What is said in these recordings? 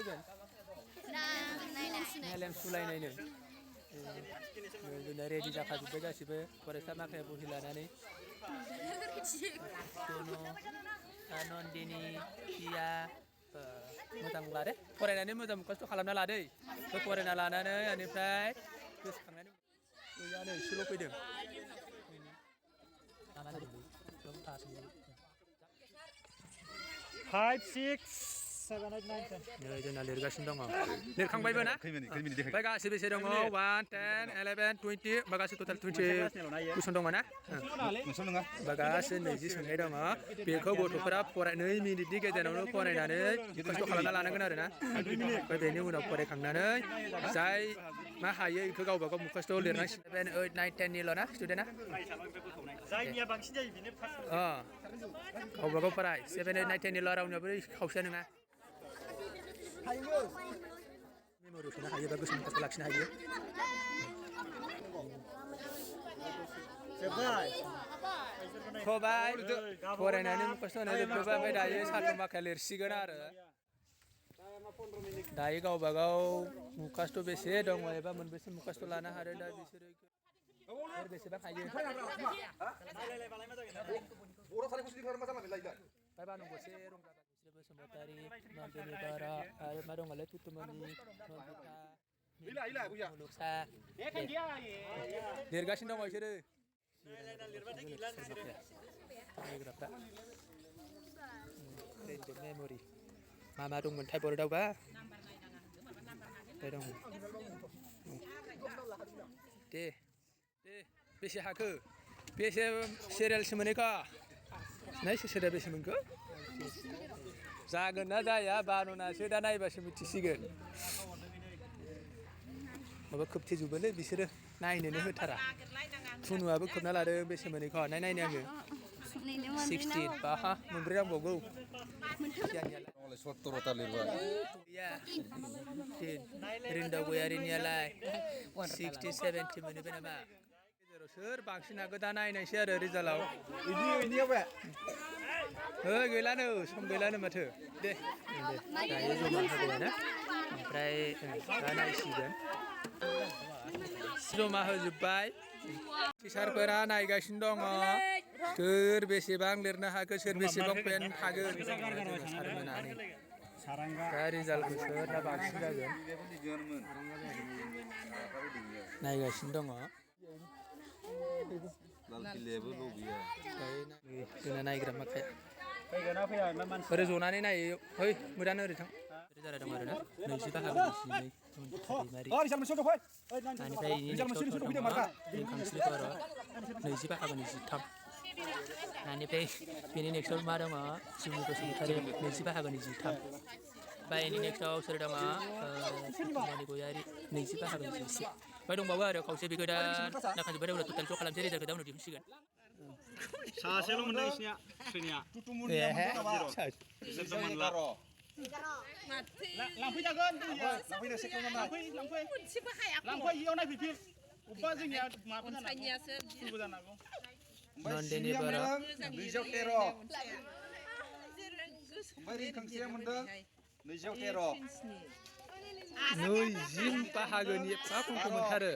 होगोन नायलेम सुलायनायनो जोंना रेडि जाखाजोब्बाय गासिबो फरायसा माखाया बहि लानानै नन्दिनि पिया मोजां लादे फरायनानै मोजां खस्थ' खालामना लादै फरायना लानानै बेनिफ्राय गोसोखांनानै गैयानो एसेल' फैदों 5, 6, 7, 8, 9, 10 नै जोंना लिरगासिनो दङ लिरखांबायबो ना ओमफ्राय गासै बेसे दङ 1, 10, 11, 20 होमबा गासै टटेल 20 कुइसन दङ ना होमबा गासै 20 सोंनाय दङ बेखौ गथ'फोरा 2 मिनिटनि गेजेरावनो फरायनानै खस्थ' खालामना लानांगोन आरो ना ओमफ्राय बेनि उनाव फरायखांनानै जाय मा हायो बेखौ गावबा गाव मुखास्थ' लिरनांसिगोन 7, 8, 9, 10 निल' ना स्टुडेन्टआ जायनिया बांसिन जायो बेनो फार्स्ट गावबा गाव फराय 7, 8, 9, 10 निल' रावनियाबो खावसेया नङा मेम'रियाव सोनो हायोबा गोसोनि थाखाय लाखिनो हायो खबाय फरायनानै मुखस्थ' होनाय जोबथ'बाय ओमफ्य दायो साथ्र माखाया लिरसिगोन आरो दायो गावबा गाव मुखास्थ' बेसे दङ एबा मोनबेसे मुखास्थ' लानो हादों दा बिसोरो बेसेबां हायो बानगसे रंजाबा बिसोर बसुमतारी नन्दिनि बारा आरो मा दंमोनलाय तुतुमनि नन्दिता मुलुगसा लिरगासिनो दङ बिसोरो मेम'रि मा दंमोनथाय बर्डआवबा दङ दे बेसे हाखो बेसे सिरियालसो मोनैखा नायसो सोदा बेसे मोनखो जागोन ना जाया बान'नासो दा नायबासो मिथिसिगोन माबा खोबथेजोबोलै बिसोरो नायनोनो होथारा फुनुआबो खोबना लादों बेसे मोनैखा नायनो आङो 16 बाहा मोनब्रै नांबावगौ रिन्दाव गयारिनियालाय 60, 70 मोनोबो नामा गेजेराव सोर बांसिन हागो दा नायनायसै आरो रिजाल्टआव गैलानो सम गैलानो माथो दे दायो जमा होबायना ओमफ्राय दा नायसिगोन जमा होजोब्बाय टिचारफोरा नायगासिनो दङ सोर बेसेबां लिरनो हाखो सोर बेसेबां पेन थागोन सारमोनानै दा रिजाल्टखौ सोरना बांसिन जागोन नायगासिनो दङ जोंना नायग्रा माखाया ओरै जनानै नायो है मोजाङानो ओरै थां ओरै जाना दं आरो ना 20 बाहागो 20 बाहागो 23 बेनिफ्राय बेनि नेक्स्टआव मा दङ जिउनि बसुमतारी 20 बाहागो 23 बेनि नेक्स्टआव सोर दङ मनि गयारि 20 बाहागो 21 ओमफ्राय दंबावो आरो खावसे बेखौ दा नाखाजोब्बाय उनाव टटेल ज' खालामसै रिजाल्टखौ दा उनाव दिहुनसिगोन सासेल' मोनदों इसिनिया ट्रेनिया लांफैजागोन लांफै इयाव नायफैफिन अबेबा जोंनिया माबा जानो हागौ नन्दिनि बारा 213 ओमफ्राय रिंखांसेया मोनदों 213 20 बाहागोनि एफा खमखौ मोनथारो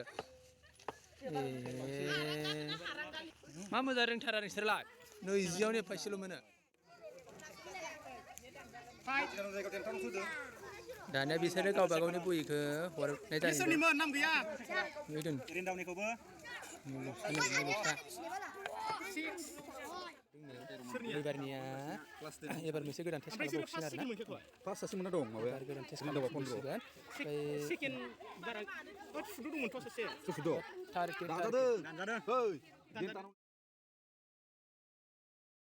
मा मोजां रोंथारा नोंसोरलाय 20आवनो एफा एसेल' मोनो दानिया बिसोरो गावबा गावनि बहिखौ हरनाय जायो सोरनिमोन नाम गैया रिन्दावनिखौबो एबारनिया एबार मोनसे गोदान टेस्ट खालामबावसिगोन आरो ना फार्स्ट सासे मोनना दं माबाया गोदान टेस्ट खालामबावसिगोन सेकेन्ड बारा सुदु दंमोनथ' सासे सुदु दानजादों